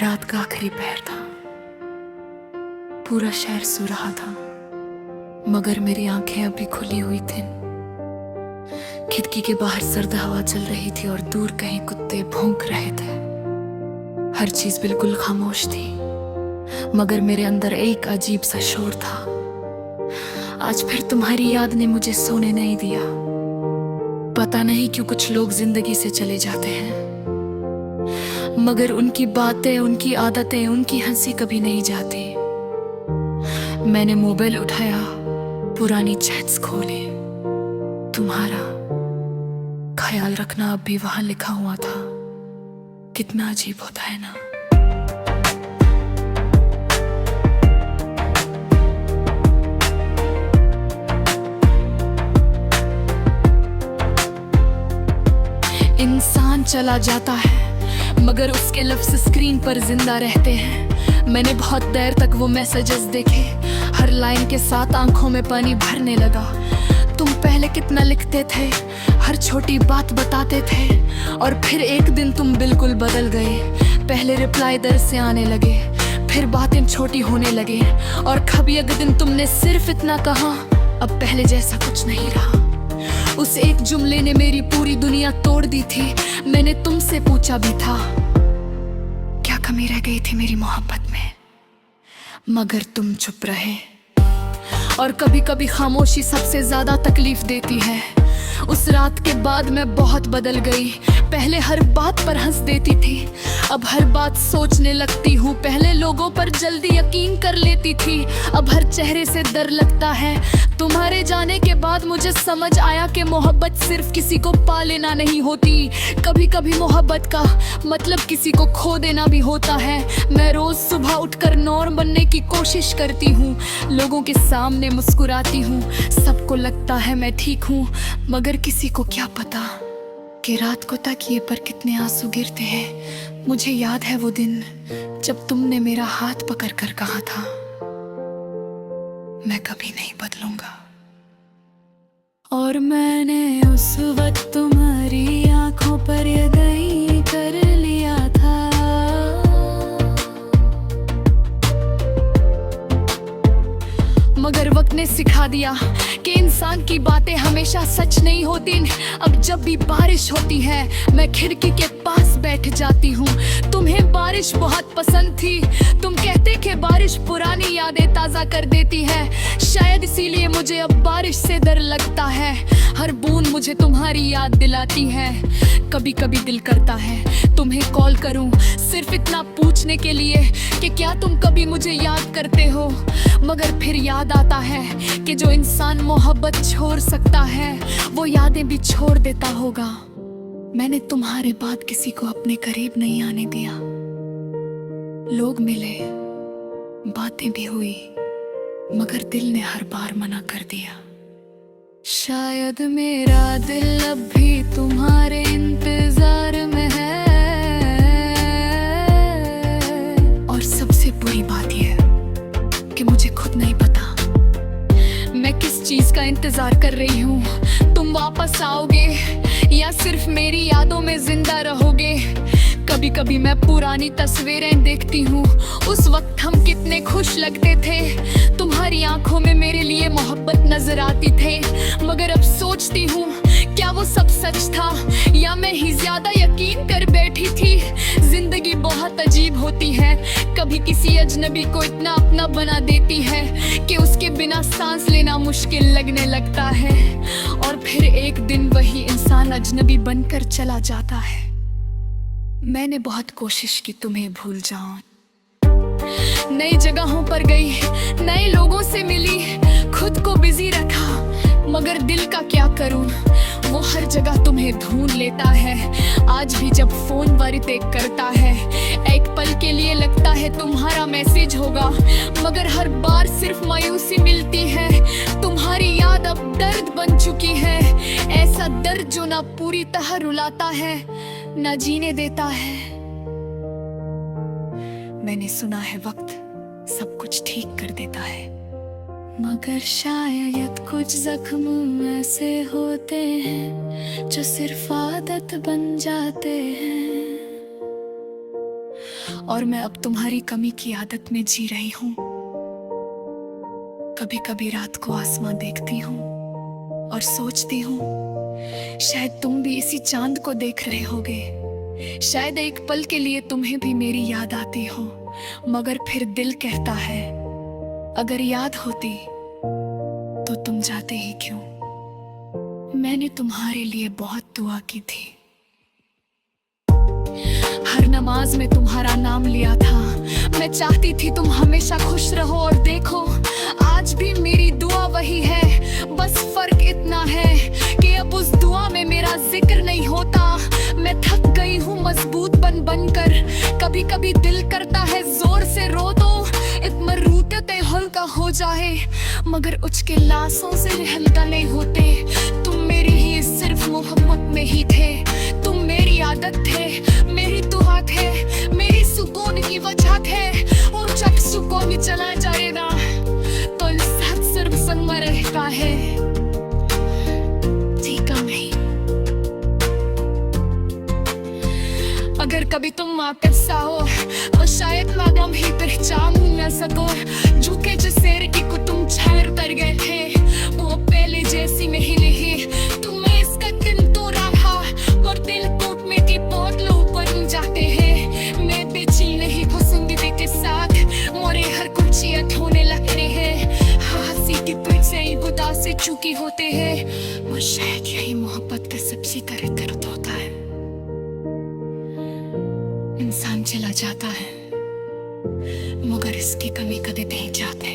रात का आखिरी पहर था। पूरा शहर सो रहा था, मगर मेरी आंखें अभी खुली हुई थीं। खिड़की के बाहर सर्द हवा चल रही थी और दूर कहीं कुत्ते भौंक रहे थे। हर चीज बिल्कुल खामोश थी, मगर मेरे अंदर एक अजीब सा शोर था। आज फिर तुम्हारी याद ने मुझे सोने नहीं दिया। पता नहीं क्यों कुछ लोग जिंदगी से चले जाते हैं, मगर उनकी बातें, उनकी आदतें, उनकी हंसी कभी नहीं जाती। मैंने मोबाइल उठाया, पुरानी चैट्स खोले। तुम्हारा ख्याल रखना अब भी वहां लिखा हुआ था। कितना अजीब होता है ना। इंसान चला जाता है, मगर उसके लफ्ज़ स्क्रीन पर जिंदा रहते हैं। मैंने बहुत देर तक वो मैसेजेस देखे, हर लाइन के साथ आंखों में पानी भरने लगा। तुम पहले कितना लिखते थे, हर छोटी बात बताते थे, और फिर एक दिन तुम बिल्कुल बदल गए। पहले रिप्लाई देर से आने लगे, फिर बातें छोटी होने लगे, और कभी एक दिन तुमने सिर्फ इतना कहा, अब पहले जैसा कुछ नहीं रहा। उस एक जुमले ने मेरी पूरी दुनिया तोड़ दी थी। मैंने तुमसे पूछा भी था, क्या कमी रह गई थी मेरी मोहब्बत में, मगर तुम चुप रहे। और कभी कभी खामोशी सबसे ज्यादा तकलीफ देती है। उस रात के बाद मैं बहुत बदल गई। पहले हर बात पर हंस देती थी, अब हर बात सोचने लगती हूँ। पहले लोगों पर जल्दी यकीन कर लेती थी, अब हर चेहरे से डर लगता है। तुम्हारे जाने के बाद मुझे समझ आया कि मोहब्बत सिर्फ किसी को पा लेना नहीं होती, कभी कभी मोहब्बत का मतलब किसी को खो देना भी होता है। मैं रोज सुबह उठकर नॉर्म बनने की कोशिश करती हूँ, लोगों के सामने मुस्कुराती हूँ, सबको लगता है मैं ठीक हूँ, मगर किसी को क्या पता कि रात को तकिए पर कितने आंसू गिरते हैं। मुझे याद है वो दिन जब तुमने मेरा हाथ पकड़ कर कहा था, मैं कभी नहीं बदलूंगा। और मैंने उस वक्त तुम्हारी आंखों पर यकीन कर लिया था। मगर वक्त ने सिखा दिया कि इंसान की बातें हमेशा सच नहीं होती। अब जब भी बारिश होती है, मैं खिड़की के पास बैठ जाती हूँ। तुम्हें बारिश बहुत पसंद थी, तुम कहते कि बारिश पुरानी यादें ताजा कर देती है। शायद इसीलिए मुझे अब बारिश से डर लगता है। हर बूंद मुझे तुम्हारी याद दिलाती है। कभी कभी दिल करता है तुम्हें कॉल करूं, सिर्फ इतना पूछने के लिए कि क्या तुम कभी मुझे याद करते हो। मगर फिर याद आता है कि जो इंसान मोहब्बत छोड़ सकता है, वो यादें भी छोड़ देता होगा। मैंने तुम्हारे बाद किसी को अपने करीब नहीं आने दिया। लोग मिले, बातें भी हुई, मगर दिल ने हर बार मना कर दिया। शायद मेरा दिल अब भी तुम्हारे इंतजार में है। और सबसे बुरी बात यह कि मुझे खुद नहीं पता मैं किस चीज का इंतजार कर रही हूँ। तुम वापस आओगे या सिर्फ मेरी यादों में जिंदा रहोगे। कभी कभी मैं पुरानी तस्वीरें देखती हूँ, उस वक्त हम कितने खुश लगते थे। तुम्हारी आंखों में मेरे लिए मोहब्बत नजर आती थे, मगर अब सोचती हूँ क्या वो सब सच था या मैं ही ज्यादा यकीन कर बैठी थी। जिंदगी बहुत अजीब होती है, कभी किसी अजनबी को इतना अपना बना देती है कि उसके बिना सांस लेना मुश्किल लगने लगता है। और फिर एक दिन वही इंसान अजनबी बनकर चला जाता है। मैंने बहुत कोशिश की तुम्हें भूल जाऊं, नई जगहों पर गई, नए लोगों से मिली, खुद को बिजी रखा, मगर दिल का क्या करूं, वो हर जगह तुम्हें ढूंढ लेता है। आज भी जब फोन बातें करता है, एक पल के लिए लगता है तुम्हारा मैसेज होगा, मगर हर बार सिर्फ मायूसी मिलती है। तुम्हारी याद अब दर्द बन चुकी है, ऐसा दर्द जो ना पूरी तरह रुलाता है ना जीने देता है। मैंने सुना है वक्त सब कुछ ठीक कर देता है, मगर शायद कुछ जख्म ऐसे होते हैं जो सिर्फ आदत बन जाते हैं। और मैं अब तुम्हारी कमी की आदत में जी रही हूँ। कभी कभी रात को आसमां देखती हूँ और सोचती हूँ शायद तुम भी इसी चांद को देख रहे होगे। शायद एक पल के लिए तुम्हें भी मेरी याद आती हो, मगर फिर दिल कहता है अगर याद होती तो तुम जाते ही क्यों। मैंने तुम्हारे लिए बहुत दुआ की थी, हर नमाज में तुम्हारा नाम लिया था। मैं चाहती थी तुम हमेशा खुश रहो, और देखो आज भी मेरी दुआ वही है। बस फर्क इतना है कि अब उस दुआ में मेरा जिक्र नहीं होता। मैं थक गई हूँ मजबूत बन बन कर। कभी कभी दिल करता है जोर से रो दो, इतना रूठते हल्का हो जाए, मगर उचके लाशों से हल्का नहीं होते। तुम मेरी ही सिर्फ मोहब्बत में ही थे, तुम मेरी आदत थे, मेरी दुआ थे, मेरी सुकून की वजह थे। और जब सुकून चला जाएगा तो इंसान सिर्फ संग में रहता है, जीता नहीं। अगर कभी तुम वापस आओ तो शायद मैं गम ही पहचान न सको। झुके जो शेर की को तुम छायर कर गए थे, वो पहले जैसी नहीं रही। तुम्हें इसका दिन तो रहा और दिल टूटने की बहुत लोग बन जाते हैं। मैं बेची नहीं पसंदीदा के साथ मोरे हर कुछ याद होने लगते हैं। हंसी की पीठ से ही उदासी चुकी होते हैं। और शायद यही मोहब्बत का सबसे बड़ा दर्द होता है। इंसान चला जाता है मगर इसकी कमी कभी नहीं जाते।